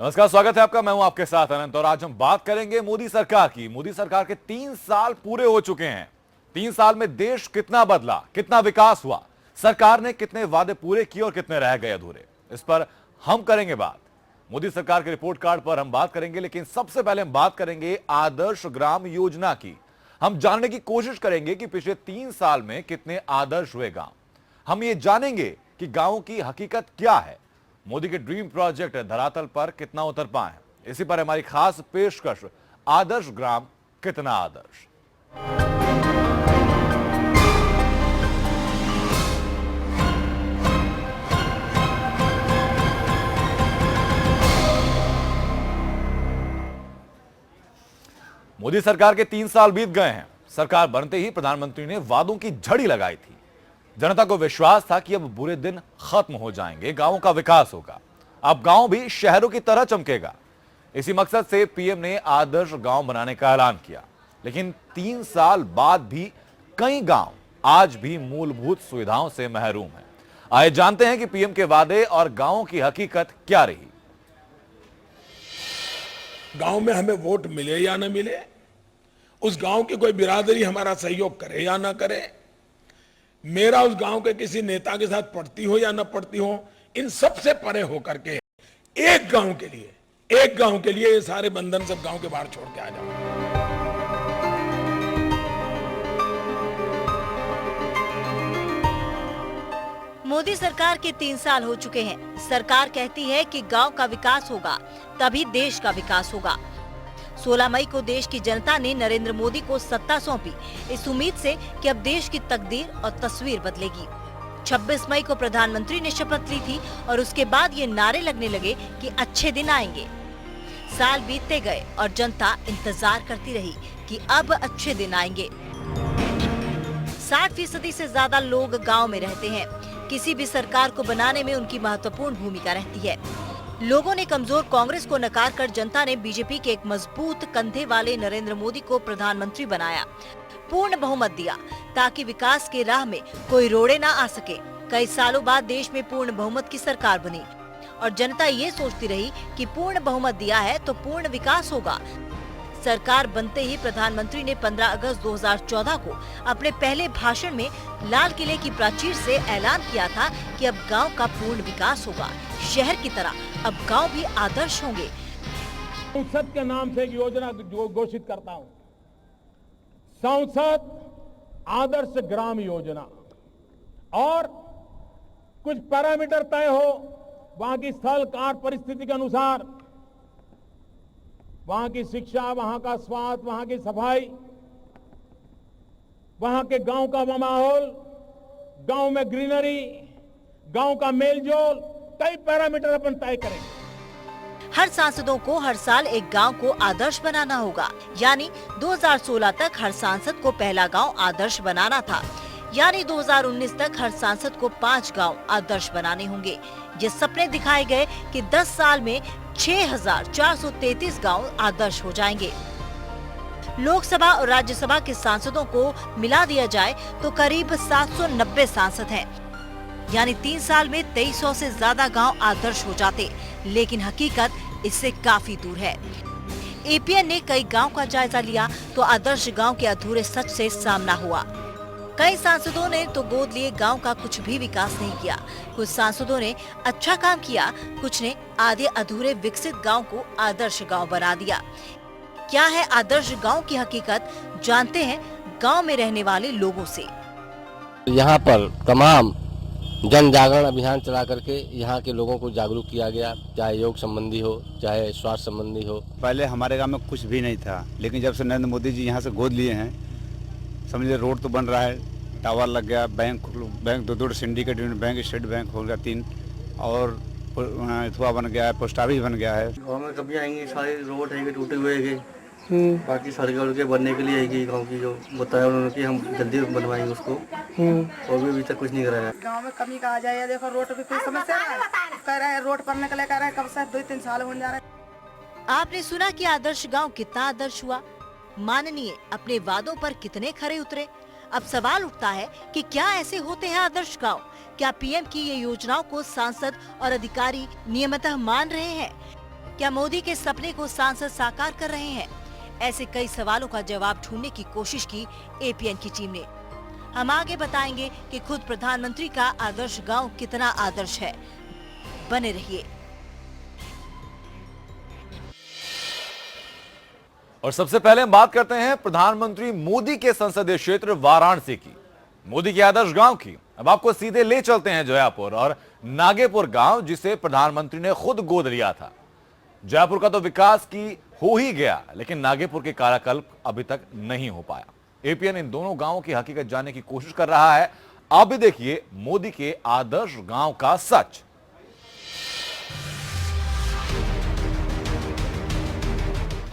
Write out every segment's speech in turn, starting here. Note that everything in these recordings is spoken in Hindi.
नमस्कार, स्वागत है आपका। मैं हूं आपके साथ अनंत और आज हम बात करेंगे मोदी सरकार की। मोदी सरकार के 3 साल पूरे हो चुके हैं। 3 साल में देश कितना बदला, कितना विकास हुआ, सरकार ने कितने वादे पूरे किए और कितने रह गए अधूरे, इस पर हम करेंगे बात। मोदी सरकार के रिपोर्ट कार्ड पर हम बात करेंगे, लेकिन सबसे पहले हम बात करेंगे आदर्श ग्राम योजना की। हम जानने की कोशिश करेंगे कि पिछले 3 साल में कितने आदर्श हुए गांव। हम ये जानेंगे कि गांवों की हकीकत क्या है, मोदी के ड्रीम प्रोजेक्ट धरातल पर कितना उतर पाए हैं। इसी पर हमारी खास पेशकश, आदर्श ग्राम कितना आदर्श। मोदी सरकार के 3 साल बीत गए हैं। सरकार बनते ही प्रधानमंत्री ने वादों की झड़ी लगाई थी। जनता को विश्वास था कि अब बुरे दिन खत्म हो जाएंगे, गांवों का विकास होगा, अब गांव भी शहरों की तरह चमकेगा। इसी मकसद से पीएम ने आदर्श गांव बनाने का ऐलान किया। लेकिन 3 साल बाद भी कई गांव आज भी मूलभूत सुविधाओं से महरूम हैं। आइए जानते हैं कि पीएम के वादे और गांवों की हकीकत क्या रही। गांव में हमें वोट मिले या न मिले, उस गांव की कोई बिरादरी हमारा सहयोग करे या ना करे, मेरा उस गांव के किसी नेता के साथ पड़ती हो या न पड़ती हो, इन सब से परे होकर के एक गांव के लिए ये सारे बंधन सब गांव के बाहर छोड़ के आ जाओ। मोदी सरकार के 3 साल हो चुके हैं। सरकार कहती है कि गांव का विकास होगा तभी देश का विकास होगा। 16 मई को देश की जनता ने नरेंद्र मोदी को सत्ता सौंपी, इस उम्मीद से कि अब देश की तकदीर और तस्वीर बदलेगी। 26 मई को प्रधानमंत्री ने शपथ ली थी और उसके बाद ये नारे लगने लगे कि अच्छे दिन आएंगे। साल बीतते गए और जनता इंतजार करती रही कि अब अच्छे दिन आएंगे। 60% से ज्यादा लोग गांव में रहते हैं। किसी भी सरकार को बनाने में उनकी महत्वपूर्ण भूमिका रहती है। लोगों ने कमजोर कांग्रेस को नकार कर जनता ने बीजेपी के एक मजबूत कंधे वाले नरेंद्र मोदी को प्रधानमंत्री बनाया, पूर्ण बहुमत दिया ताकि विकास के राह में कोई रोड़े ना आ सके। कई सालों बाद देश में पूर्ण बहुमत की सरकार बनी और जनता ये सोचती रही कि पूर्ण बहुमत दिया है तो पूर्ण विकास होगा। सरकार बनते ही प्रधानमंत्री ने 15 अगस्त 2014 को अपने पहले भाषण में लाल किले की प्राचीर से ऐलान किया था कि अब गांव का पूर्ण विकास होगा। शहर की तरह अब गांव भी आदर्श होंगे। संसद के नाम से एक योजना घोषित करता हूं, संसद आदर्श ग्राम योजना, और कुछ पैरामीटर तय हो, वहां की स्थल काल परिस्थिति के अनुसार, वहां की शिक्षा, वहां का स्वास्थ्य, वहां की सफाई, वहां के गांव का माहौल, गांव में ग्रीनरी, गांव का मेलजोल, कई पैरामीटर अपन तय करेंगे। हर सांसदों को हर साल एक गांव को आदर्श बनाना होगा, यानी 2016 तक हर सांसद को पहला गांव आदर्श बनाना था, यानी 2019 तक हर सांसद को 5 गांव आदर्श बनाने होंगे। ये सपने दिखाए गए कि 10 साल में 6433 गांव आदर्श हो जाएंगे। लोकसभा और राज्यसभा के सांसदों को मिला दिया जाए तो करीब 790 सांसद हैं, यानी 3 साल में 2300 से ज्यादा गांव आदर्श हो जाते। लेकिन हकीकत इससे काफी दूर है। एपीएन ने कई गांव का जायजा लिया तो आदर्श गांव के अधूरे सच से सामना हुआ। कई सांसदों ने तो गोद लिए गांव का कुछ भी विकास नहीं किया। कुछ सांसदों ने अच्छा काम किया, कुछ ने आधे अधूरे विकसित गांव को आदर्श गांव बना दिया। क्या है आदर्श गांव की हकीकत, जानते हैं गांव में रहने वाले लोगों से। यहाँ पर तमाम जन जागरण अभियान चला करके यहाँ के लोगों को जागरूक किया गया, चाहे योग संबंधी हो, चाहे स्वास्थ्य संबंधी हो। पहले हमारे गांव में कुछ भी नहीं था, लेकिन जब से नरेंद्र मोदी जी यहाँ से गोद लिए हैं, समझिए रोड तो बन रहा है, टावर लग गया, bank 2 syndicate bank, state bank हो गया 3, और इथुआ बन गया है, पोस्ट ऑफिस बन गया है। गाँव में कभी आएंगे, सारे रोड है टूटे हुए है, बाकी सड़कें के बनने के लिए आएगी। गाँव की जो बताया उन्होंने कि हम जल्दी बनवाएंगे उसको, और भी अभी तक कुछ नहीं कराया। गाँव में कमी कहा जाए, देखो रोड पे कोई समस्या है, कह रहे हैं रोड बनने के लिए, कह रहे हैं कब से 2-3 साल हो जा रहे हैं। आपने सुना कि आदर्श गांव कितना आदर्श हुआ, माननीय अपने वादों पर कितने खरे उतरे। अब सवाल उठता है कि क्या ऐसे होते हैं आदर्श गांव? क्या पीएम की ये योजनाओं को सांसद और अधिकारी नियमितः मान रहे हैं? क्या मोदी के सपने को सांसद साकार कर रहे हैं? ऐसे कई सवालों का जवाब ढूंढने की कोशिश की एपीएन की टीम ने। हम आगे बताएंगे कि खुद प्रधानमंत्री का आदर्श गांव कितना आदर्श है। बने रहिए। और सबसे पहले हम बात करते हैं प्रधानमंत्री मोदी के संसदीय क्षेत्र वाराणसी की, मोदी के आदर्श गांव की। अब आपको सीधे ले चलते हैं जयापुर और नागेपुर गांव, जिसे प्रधानमंत्री ने खुद गोद लिया था। जयपुर का तो विकास की हो ही गया, लेकिन नागेपुर के कायाकल्प अभी तक नहीं हो पाया। एपीएन इन दोनों गांवों की हकीकत जानने की कोशिश कर रहा है। अब भी देखिए मोदी के आदर्श गांव का सच।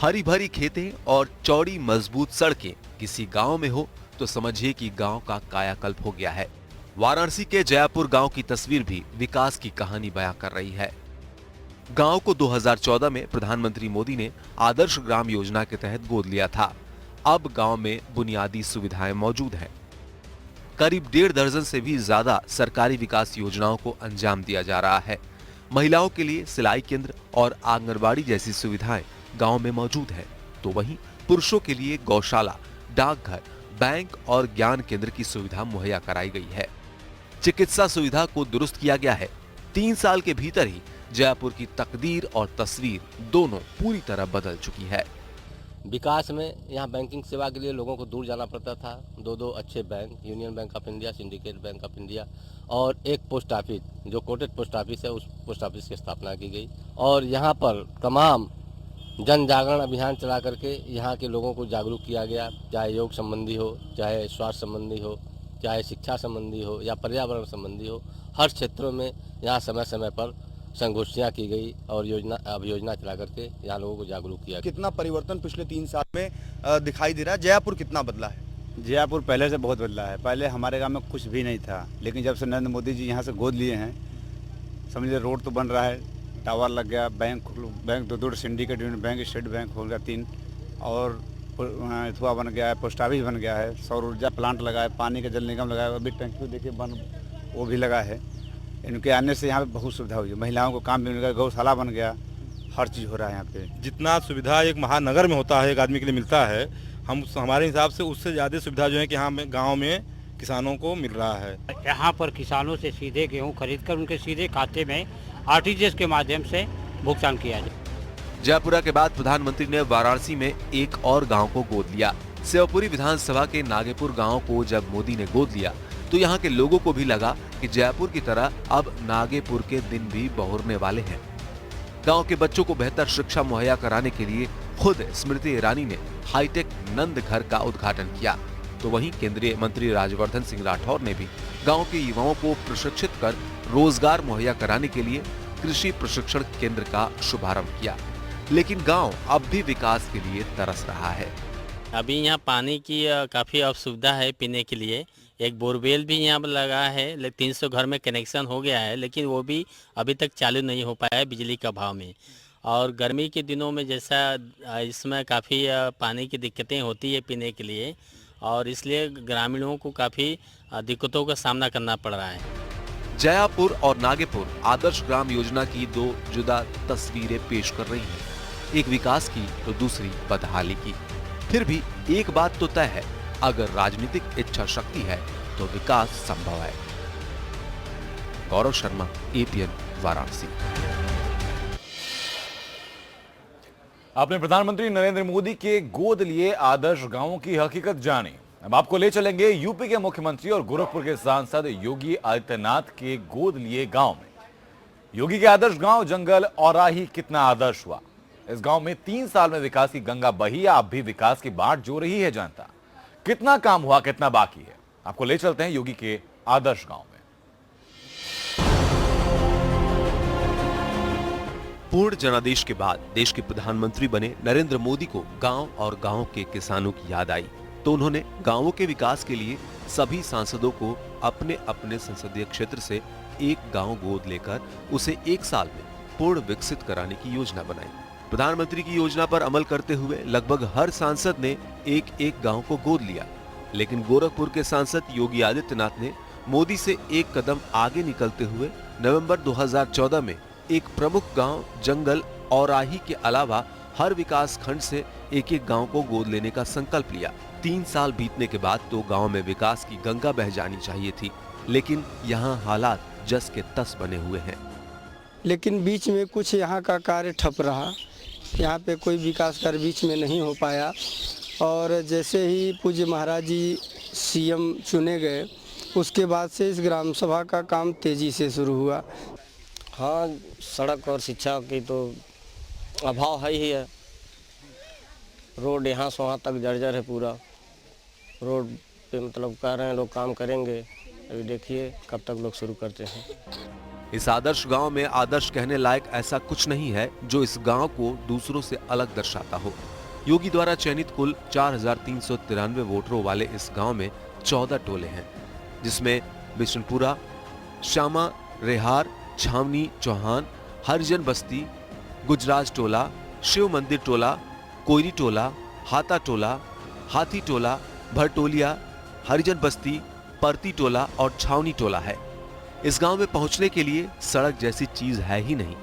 हरी भरी खेतें और चौड़ी मजबूत सड़कें किसी गांव में हो तो समझिए कि गांव का कायाकल्प हो गया है। वाराणसी के जयपुर गांव की तस्वीर भी विकास की कहानी बयां कर रही है। गांव को 2014 में प्रधानमंत्री मोदी ने आदर्श ग्राम योजना के तहत गोद लिया था। अब गांव में बुनियादी सुविधाएं मौजूद हैं। करीब 1.5 दर्जन से भी ज्यादा सरकारी विकास योजनाओं को अंजाम दिया जा रहा है। महिलाओं के लिए सिलाई केंद्र और आंगनबाड़ी जैसी सुविधाएं गांव में मौजूद है, तो वहीं पुरुषों के लिए गौशाला, डाकघर, बैंक और ज्ञान केंद्र की सुविधा मुहैया कराई गई है। चिकित्सा सुविधा को दुरुस्त किया गया है। 3 साल के भीतर ही जयपुर की तकदीर और तस्वीर दोनों पूरी तरह बदल चुकी है। विकास में यहाँ बैंकिंग सेवा के लिए लोगों को दूर जाना पड़ता था। 2 अच्छे bank, union bank of India, syndicate bank of India और एक पोस्ट ऑफिस, जो कोटेड पोस्ट ऑफिस है, उस पोस्ट ऑफिस की स्थापना की गई। और यहाँ पर तमाम जन जागरण अभियान चला करके यहाँ के लोगों को जागरूक किया गया, चाहे योग संबंधी हो, चाहे स्वास्थ्य संबंधी हो, चाहे शिक्षा संबंधी हो या पर्यावरण संबंधी हो। हर क्षेत्रों में यहाँ समय समय पर संगोष्ठियाँ की गई और अभियोजना चला करके यहाँ लोगों को जागरूक किया गया। कितना परिवर्तन पिछले 3 साल में दिखाई दे रहा है? जयपुर कितना बदला है? जयपुर पहले से बहुत बदला है। पहले हमारे गांव में कुछ भी नहीं था, लेकिन जब से नरेंद्र मोदी जी यहाँ से गोद लिए हैं, समझिए रोड तो बन रहा है, टावर लग गया, bank 2 syndicate bank, state bank हो गया 3, और इथुआ बन गया है, पोस्ट ऑफिस बन गया है, सौर ऊर्जा प्लांट लगा है, पानी का जल निगम लगा है, अभी टंकी देखिए बन वो भी लगा है। इनके आने से यहाँ पे बहुत सुविधा हुई है। महिलाओं को काम भी मिल गया, गौशाला बन गया, हर चीज़ हो रहा है यहाँ पे। जितना सुविधा एक महानगर में होता है, एक आदमी के लिए मिलता है, हमारे हिसाब से उससे ज़्यादा सुविधा जो है कि यहाँ गाँव में किसानों को मिल रहा है। यहाँ पर किसानों से सीधे गेहूँ खरीद कर उनके सीधे खाते में आरटीजीएस के माध्यम से भुगतान किया जाए। जयपुरा के बाद प्रधानमंत्री ने वाराणसी में एक और गांव को गोद लिया। शिवपुरी विधानसभा के नागेपुर गांव को जब मोदी ने गोद लिया तो यहाँ के लोगों को भी लगा कि जयपुर की तरह अब नागेपुर के दिन भी बहुरने वाले हैं। गांव के बच्चों को बेहतर शिक्षा मुहैया कराने के लिए खुद स्मृति ईरानी ने हाईटेक नंद घर का उद्घाटन किया, तो वहीं केंद्रीय मंत्री राज्यवर्धन सिंह राठौर ने भी गांव के युवाओं को प्रशिक्षित कर रोजगार मुहैया कराने के लिए कृषि प्रशिक्षण केंद्र का शुभारंभ किया। लेकिन गांव अब भी विकास के लिए तरस रहा है। अभी यहाँ पानी की काफ़ी असुविधा है पीने के लिए। एक बोरवेल भी यहाँ पर लगा है, 300 घर में कनेक्शन हो गया है, लेकिन वो भी अभी तक चालू नहीं हो पाया है बिजली का अभाव में। और गर्मी के दिनों में जैसा इसमें काफ़ी पानी की दिक्कतें होती है पीने के लिए, और इसलिए ग्रामीणों को काफ़ी दिक्कतों का सामना करना पड़ रहा है। जयपुर और नागेपुर आदर्श ग्राम योजना की 2 जुदा तस्वीरें पेश कर रही हैं, एक विकास की तो दूसरी बदहाली की। फिर भी एक बात तो तय है, अगर राजनीतिक इच्छा शक्ति है तो विकास संभव है। गौरव शर्मा, एपीएन, वाराणसी। आपने प्रधानमंत्री नरेंद्र मोदी के गोद लिए आदर्श गांवों की हकीकत जानी। अब आपको ले चलेंगे यूपी के मुख्यमंत्री और गोरखपुर के सांसद योगी आदित्यनाथ के गोद लिए गांव में। योगी के आदर्श गांव जंगल औराही कितना आदर्श हुआ? इस गांव में 3 साल में विकास की गंगा बही या अब भी विकास की बाट जो रही है जनता? कितना काम हुआ, कितना बाकी है? आपको ले चलते हैं योगी के आदर्श गांव में। पूर्ण जनादेश के बाद देश के प्रधानमंत्री बने नरेंद्र मोदी को गांव और गांव के किसानों की याद आई, तो उन्होंने गांवों के विकास के लिए सभी सांसदों को अपने अपने संसदीय क्षेत्र से एक गांव गोद लेकर उसे 1 साल में पूर्ण विकसित कराने की योजना बनाई। प्रधानमंत्री की योजना पर अमल करते हुए लगभग हर सांसद ने एक गांव को गोद लिया, लेकिन गोरखपुर के सांसद योगी आदित्यनाथ ने मोदी से एक कदम आगे निकलते हुए नवंबर 2014 में एक प्रमुख गांव जंगल औराही के अलावा हर विकास खंड से एक एक गांव को गोद लेने का संकल्प लिया। 3 साल बीतने के बाद तो गांव में विकास की गंगा बह जानी चाहिए थी, लेकिन यहाँ हालात जस के तस बने हुए हैं। लेकिन बीच में कुछ यहाँ का कार्य ठप रहा, यहाँ पे कोई विकास कार्य बीच में नहीं हो पाया। और जैसे ही पूज्य महाराज जी सीएम चुने गए, उसके बाद से इस ग्राम सभा का काम तेजी से शुरू हुआ। हाँ, सड़क और शिक्षा की तो अभाव है ही है। रोड यहाँ से वहाँ तक जर्जर है पूरा। रोड पे मतलब कह रहे हैं लोग काम करेंगे, अभी देखिए कब तक लोग शुरू करते हैं। इस आदर्श गांव में आदर्श कहने लायक ऐसा कुछ नहीं है जो इस गांव को दूसरों से अलग दर्शाता हो। योगी द्वारा चयनित कुल 4393 वोटरों वाले इस गांव में 14 टोले हैं, जिसमें बिशनपुरा, श्यामा, रेहार, छावनी, चौहान, हरिजन बस्ती, गुजराज टोला, शिव मंदिर टोला, कोयरी टोला, हाथा टोला, हाथी टोला, भरटोलिया, हरिजन बस्ती, परती टोला और छावनी टोला है। इस गांव में पहुंचने के लिए सड़क जैसी चीज है ही नहीं।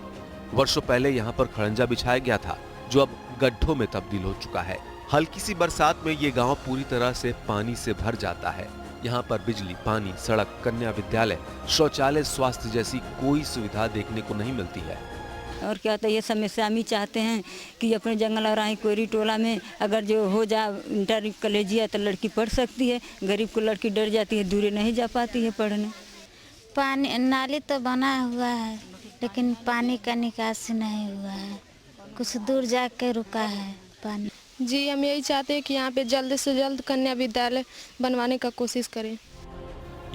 वर्षों पहले यहाँ पर खड़ंजा बिछाया गया था, जो अब गड्ढों में तब्दील हो चुका है। हल्की सी बरसात में ये गांव पूरी तरह से पानी से भर जाता है। यहाँ पर बिजली, पानी, सड़क, कन्या विद्यालय, शौचालय, स्वास्थ्य जैसी कोई सुविधा देखने को नहीं मिलती है। और क्या होता है, ये समस्या हम ही चाहते हैं कि अपने जंगल और कोयरी टोला में अगर जो हो जाए इंटर कॉलेजिया तो लड़की पढ़ सकती है। गरीब को लड़की डर जाती है, दूर नहीं जा पाती है पढ़ने। पानी नाली तो बना हुआ है, लेकिन पानी का निकासी नहीं हुआ है। कुछ दूर जाके रुका है पानी। जी, हम यही चाहते हैं कि यहाँ पे जल्द से जल्द कन्या विद्यालय बनवाने का कोशिश करें।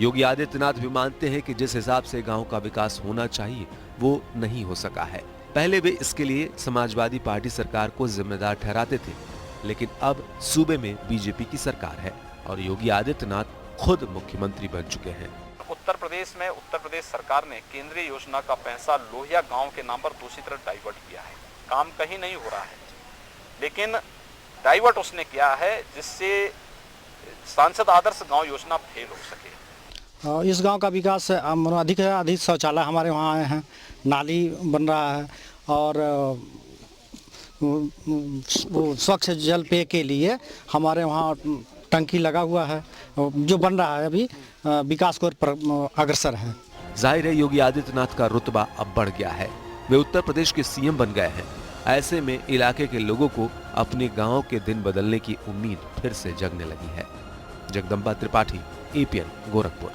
योगी आदित्यनाथ भी मानते हैं कि जिस हिसाब से गांव का विकास होना चाहिए वो नहीं हो सका है। पहले वे इसके लिए समाजवादी पार्टी सरकार को जिम्मेदार ठहराते थे, लेकिन अब सूबे में बीजेपी की सरकार है और योगी आदित्यनाथ खुद मुख्यमंत्री बन चुके हैं। उत्तर प्रदेश सरकार ने केंद्रीय योजना का पैसा लोहिया गांव के नाम पर दूसरी तरफ डाइवर्ट किया है। काम कहीं नहीं हो रहा है, लेकिन डाइवर्ट उसने किया है जिससे सांसद आदर्श गांव योजना फेल हो सके। इस गांव का विकास अधिक है। अधिक शौचालय हमारे वहाँ आए हैं, नाली बन रहा है और वो स्वच्छ जल पेय के लिए हमारे वहाँ टंकी लगा हुआ है, जो बन रहा है। अभी विकास को अग्रसर है। जाहिर है योगी आदित्यनाथ का रुतबा अब बढ़ गया है। वे उत्तर प्रदेश के सीएम बन गए हैं। ऐसे में इलाके के लोगों को अपने गांव के दिन बदलने की उम्मीद फिर से जगने लगी है। जगदम्बा त्रिपाठी, एपीएन, गोरखपुर।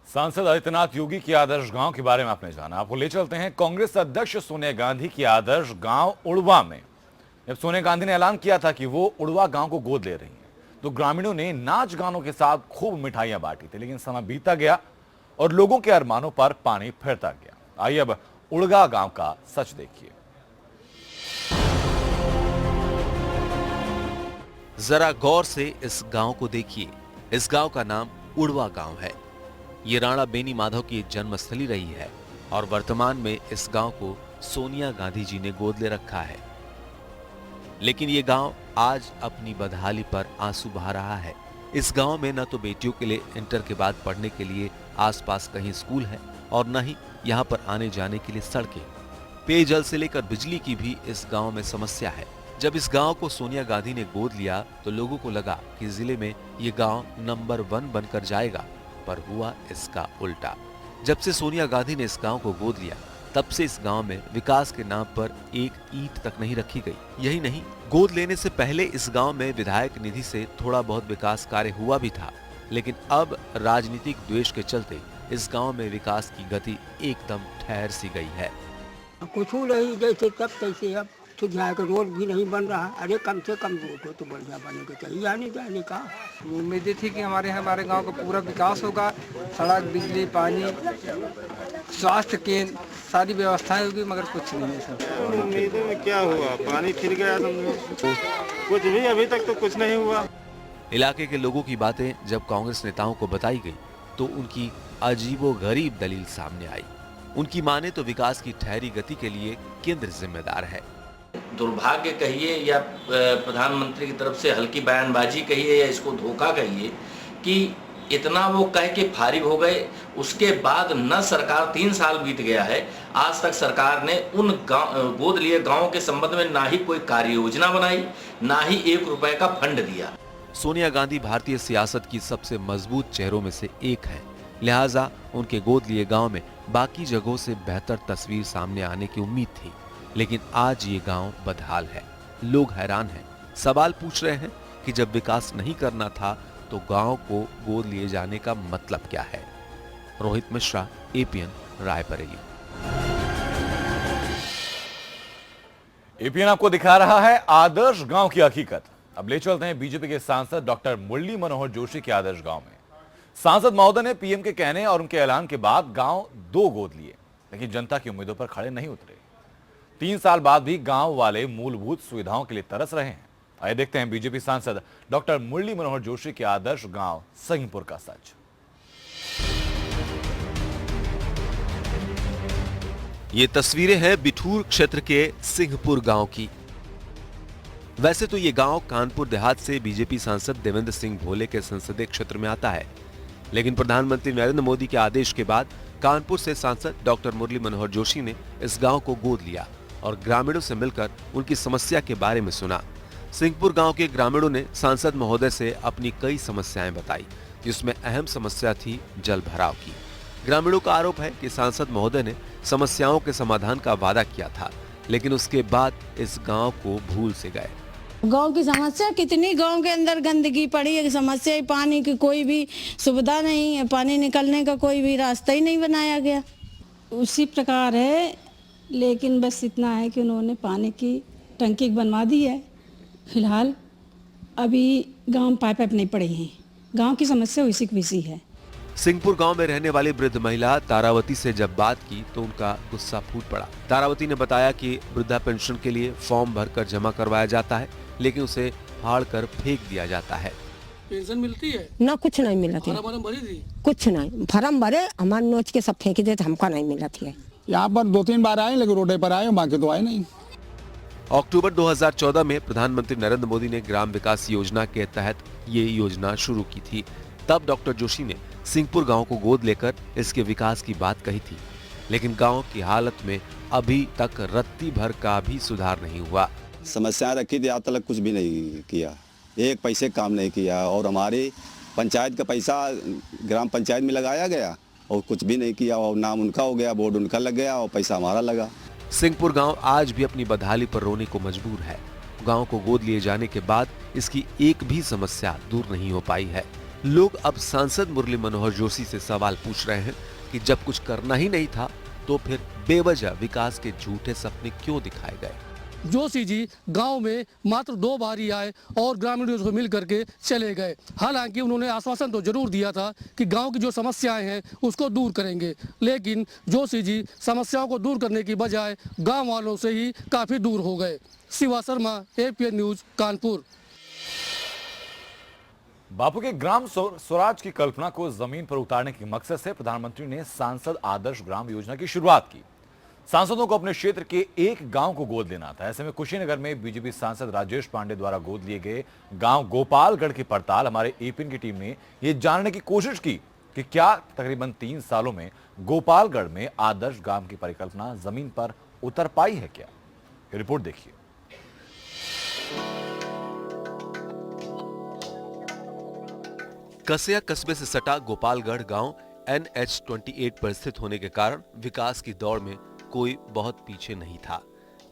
सांसद आदित्यनाथ योगी की आदर्श गांव के बारे में आपने जाना। आपको ले चलते हैं कांग्रेस अध्यक्ष सोनिया गांधी की आदर्श गांव उड़वा में। जब सोनिया गांधी ने ऐलान किया था कि वो उड़वा गांव को गोद ले रही हैं, तो ग्रामीणों ने नाच गानों के साथ खूब मिठाइयां बांटी थी। लेकिन समय बीतता गया और लोगों के अरमानों पर पानी फिरता गया। आइए अब उड़वा गांव का सच देखिए। जरा गौर से इस गांव को देखिए। इस गांव का नाम उड़वा गांव है। ये राणा बेनी माधव की जन्मस्थली रही है और वर्तमान में इस गांव को सोनिया गांधी जी ने गोद ले रखा है। लेकिन ये गांव आज अपनी बदहाली पर आंसू बहा रहा है। इस गांव में न तो बेटियों के लिए इंटर के बाद पढ़ने के लिए आसपास कहीं स्कूल है और न ही यहाँ पर आने जाने के लिए सड़कें। पेयजल से लेकर बिजली की भी इस गांव में समस्या है। जब इस गांव को सोनिया गांधी ने गोद लिया तो लोगों को लगा कि जिले में ये गांव नंबर 1 बनकर जाएगा, पर हुआ इसका उल्टा। जब से सोनिया गांधी ने इस गांव को गोद लिया, तब से इस गांव में विकास के नाम पर एक ईंट तक नहीं रखी गई। यही नहीं, गोद लेने से पहले इस गांव में विधायक निधि से थोड़ा बहुत विकास कार्य हुआ भी था, लेकिन अब राजनीतिक द्वेष के चलते इस गांव में विकास की गति एकदम ठहर सी गई है। कुछ नहीं, जैसे तब तैसे अब सुधार का रोड भी नहीं बन रहा। अरे कम से कम रोड हो तो बढ़िया बनेगा, चाहिए आने जाने का। उम्मीद थी कि हमारे गांव का पूरा विकास होगा, सड़क, बिजली, पानी, स्वास्थ्य केंद्र, सारी व्यवस्थाएं होगी, मगर कुछ नहीं है सर। उम्मीदों में क्या हुआ, पानी फिर गया कुछ भी अभी तक तो कुछ नहीं हुआ। इलाके के लोगों की बातें जब कांग्रेस नेताओं को बताई गई तो उनकी अजीबोगरीब दलील सामने आई। उनकी माने तो विकास की ठहरी गति के लिए केंद्र जिम्मेदार है। दुर्भाग्य कहिए या प्रधानमंत्री की तरफ से हल्की बयानबाजी कहिए या इसको धोखा कहिए कि इतना वो कह के फारिग हो गए। उसके बाद न सरकार 3 साल बीत गया है, आज तक सरकार ने उन गोद लिए गांवों के संबंध में ना ही कोई कार्य योजना बनाई, ना ही 1 रुपए का फंड दिया। सोनिया गांधी भारतीय सियासत की सबसे मजबूत चेहरों में से एक है, लिहाजा उनके गोद लिए गांव में बाकी जगहों से बेहतर तस्वीर सामने आने की उम्मीद थी। लेकिन आज ये गांव बदहाल है, लोग हैरान हैं, सवाल पूछ रहे हैं कि जब विकास नहीं करना था तो गांव को गोद लिए जाने का मतलब क्या है। रोहित मिश्रा, एपीएन, रायबरेली। एपीएन आपको दिखा रहा है आदर्श गांव की हकीकत। अब ले चलते हैं बीजेपी के सांसद डॉक्टर मुरली मनोहर जोशी के आदर्श गांव में। सांसद महोदय ने पीएम के कहने और उनके ऐलान के बाद गांव 2 गोद लिए, लेकिन जनता की उम्मीदों पर खड़े नहीं उतरे। 3 साल बाद भी गांव वाले मूलभूत सुविधाओं के लिए तरस रहे हैं। आइए देखते हैं बीजेपी सांसद डॉक्टर मुरली मनोहर जोशी के आदर्श गांव सिंहपुर का सच। ये तस्वीरें हैं बिठूर क्षेत्र के सिंहपुर गांव की। वैसे तो ये गांव कानपुर देहात से बीजेपी सांसद देवेंद्र सिंह भोले के संसदीय क्षेत्र में आता है, लेकिन प्रधानमंत्री नरेंद्र मोदी के आदेश के बाद कानपुर से सांसद डॉक्टर मुरली मनोहर जोशी ने इस गांव को गोद लिया और ग्रामीणों से मिलकर उनकी समस्या के बारे में सुना। सिंहपुर गांव के ग्रामीणों ने सांसद महोदय से अपनी कई समस्याएं बताई, जिसमें अहम समस्या थी जल भराव की। ग्रामीणों का आरोप है कि सांसद महोदय ने समस्याओं के समाधान का वादा किया था, लेकिन उसके बाद इस गांव को भूल से गए। गांव की समस्या कितनी, गांव के अंदर गंदगी पड़ी है, समस्या पानी की कोई भी सुविधा नहीं है, पानी निकलने का कोई भी रास्ता ही नहीं बनाया गया। उसी प्रकार है, लेकिन बस इतना है कि उन्होंने पानी की टंकी बनवा दी है। फिलहाल अभी गांव में पाइप नहीं पड़े हैं। गांव की समस्या वैसी की वैसी है। सिंहपुर गांव में रहने वाली वृद्ध महिला तारावती से जब बात की तो उनका गुस्सा फूट पड़ा। तारावती ने बताया कि वृद्धा पेंशन के लिए फॉर्म भरकर जमा करवाया जाता है, लेकिन उसे फाड़ कर फेंक दिया जाता है। पेंशन मिलती है ना, कुछ नहीं मिला थी, कुछ नहीं। फॉर्म भरे, हमारे नोच के सब फेंक देते, हमको नहीं मिला थी। यहाँ पर 2-3 बार आए, लेकिन रोडे पर आए, बाकी तो आए नहीं। अक्टूबर 2014 में प्रधानमंत्री नरेंद्र मोदी ने ग्राम विकास योजना के तहत ये योजना शुरू की थी। तब डॉक्टर जोशी ने सिंहपुर गांव को गोद लेकर इसके विकास की बात कही थी, लेकिन गांव की हालत में अभी तक रत्ती भर का भी सुधार नहीं हुआ। समस्याएं रखी थी, आज तक कुछ भी नहीं किया, 1 पैसे काम नहीं किया। और हमारे पंचायत का पैसा ग्राम पंचायत में लगाया गया और कुछ भी नहीं किया, और नाम उनका हो गया, बोर्ड उनका लग गया और पैसा हमारा लगा। सिंहपुर गांव आज भी अपनी बदहाली पर रोने को मजबूर है। गांव को गोद लिए जाने के बाद इसकी एक भी समस्या दूर नहीं हो पाई है। लोग अब सांसद मुरली मनोहर जोशी से सवाल पूछ रहे हैं कि जब कुछ करना ही नहीं था तो फिर बेवजह विकास के झूठे सपने क्यों दिखाए गए। जोशी जी गांव में मात्र 2 बार ही आए और ग्रामीणों से मिल करके चले गए। हालांकि उन्होंने आश्वासन तो जरूर दिया था कि गांव की जो समस्याएं हैं उसको दूर करेंगे, लेकिन जोशी जी समस्याओं को दूर करने की बजाय गांव वालों से ही काफी दूर हो गए। Shiva Sharma, APN news, Kanpur. बापू के ग्राम स्वराज की कल्पना को जमीन पर उतारने के मकसद से प्रधानमंत्री ने सांसद आदर्श ग्राम योजना की शुरुआत की। सांसदों को अपने क्षेत्र के एक गांव को गोद लेना था। ऐसे में कुशीनगर में बीजेपी सांसद राजेश पांडे द्वारा गोद लिए गए गांव गोपालगढ़ की पड़ताल हमारे एपीएन की टीम ने यह जानने की कोशिश की कि क्या तकरीबन 3 सालों में गोपालगढ़ में आदर्श ग्राम की परिकल्पना जमीन पर उतर पाई है क्या। ये रिपोर्ट देखिए। कसिया कस्बे से सटा गोपालगढ़ गांव NH-28 पर स्थित होने के कारण विकास की दौड़ में कोई बहुत पीछे नहीं था,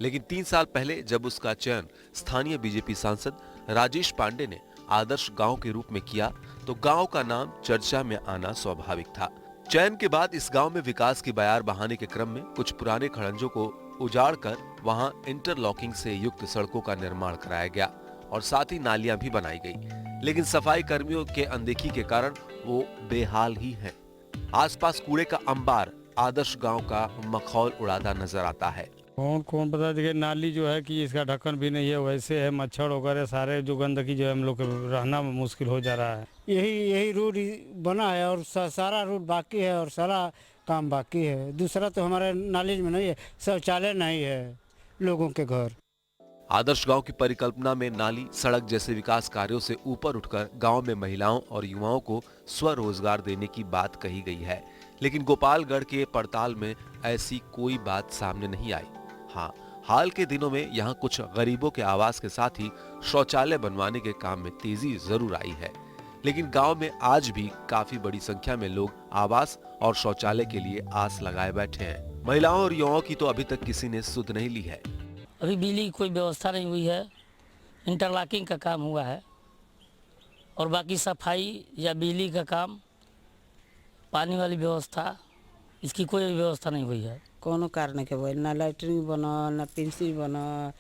लेकिन 3 साल पहले जब उसका चयन स्थानीय बीजेपी सांसद राजेश पांडे ने आदर्श गांव के रूप में किया तो गांव का नाम चर्चा में आना स्वाभाविक था। चयन के बाद इस गांव में विकास की बयार बहाने के क्रम में कुछ पुराने खड़ंजों को उजाड़कर वहां इंटरलॉकिंग से युक्त सड़कों का निर्माण कराया गया और साथ ही नालियां भी बनाई गई, लेकिन सफाई कर्मियों के अनदेखी के कारण वो बेहाल ही हैं। आसपास कूड़े का अंबार आदर्श गांव का मखौल उड़ाता नजर आता है। कौन पता, देखिए नाली जो है कि इसका ढक्कन भी नहीं है, वैसे है, मच्छर वगैरह सारे जो गंदगी जो है हम लोग रहना मुश्किल हो जा रहा है। यही रूट बना है और सारा रूट बाकी है और सारा काम बाकी है। दूसरा तो हमारे नॉलेज में नहीं है, शौचालय नहीं है लोगों के घर। आदर्श गांव की परिकल्पना में नाली, सड़क जैसे विकास कार्यों से ऊपर उठकर गांव में महिलाओं और युवाओं को स्वरोजगार देने की बात कही गई है, लेकिन गोपालगढ़ के पड़ताल में ऐसी कोई बात सामने नहीं आई। हाँ, हाल के दिनों में यहाँ कुछ गरीबों के आवास के साथ ही शौचालय बनवाने के काम में तेजी जरूर आई है, लेकिन गांव में आज भी काफी बड़ी संख्या में लोग आवास और शौचालय के लिए आस लगाए बैठे हैं। महिलाओं और युवाओं की तो अभी तक किसी ने सुध नहीं ली है। अभी बिजली की कोई व्यवस्था नहीं हुई है, इंटरलॉकिंग का काम हुआ है और बाकी सफाई या बिजली का काम, पानी वाली व्यवस्था, इसकी कोई व्यवस्था नहीं हुई है। कोनो कारण के भइल, ना लैट्रिन बना, ना पेंसिल बना,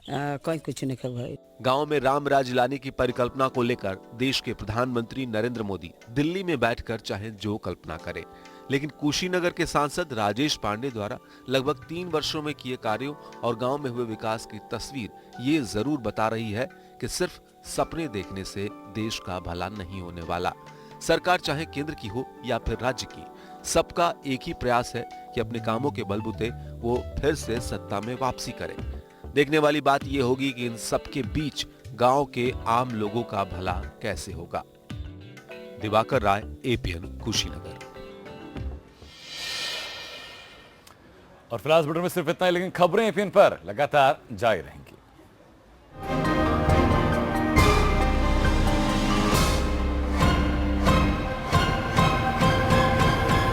कहीं कुछ नहीं भाई। गांव में राम राज लाने की परिकल्पना को लेकर देश के प्रधानमंत्री नरेंद्र मोदी दिल्ली में बैठकर चाहे जो कल्पना करें, लेकिन कुशीनगर के सांसद राजेश पांडे द्वारा लगभग 3 वर्षों में किए कार्यों और गांव में हुए विकास की तस्वीर ये जरूर बता रही है कि सिर्फ सपने देखने से देश का भला नहीं होने वाला। सरकार चाहे केंद्र की हो या फिर राज्य की, सबका एक ही प्रयास है कि अपने कामों के बलबूते वो फिर से सत्ता में वापसी करे। देखने वाली बात ये होगी कि इन सबके बीच गांव के आम लोगों का भला कैसे होगा। दिवाकर राय, एपीएन, कुशीनगर। और फिलहाल बुलेटिन में सिर्फ इतना ही, लेकिन खबरें एपीएन पर लगातार जारी रहेंगी।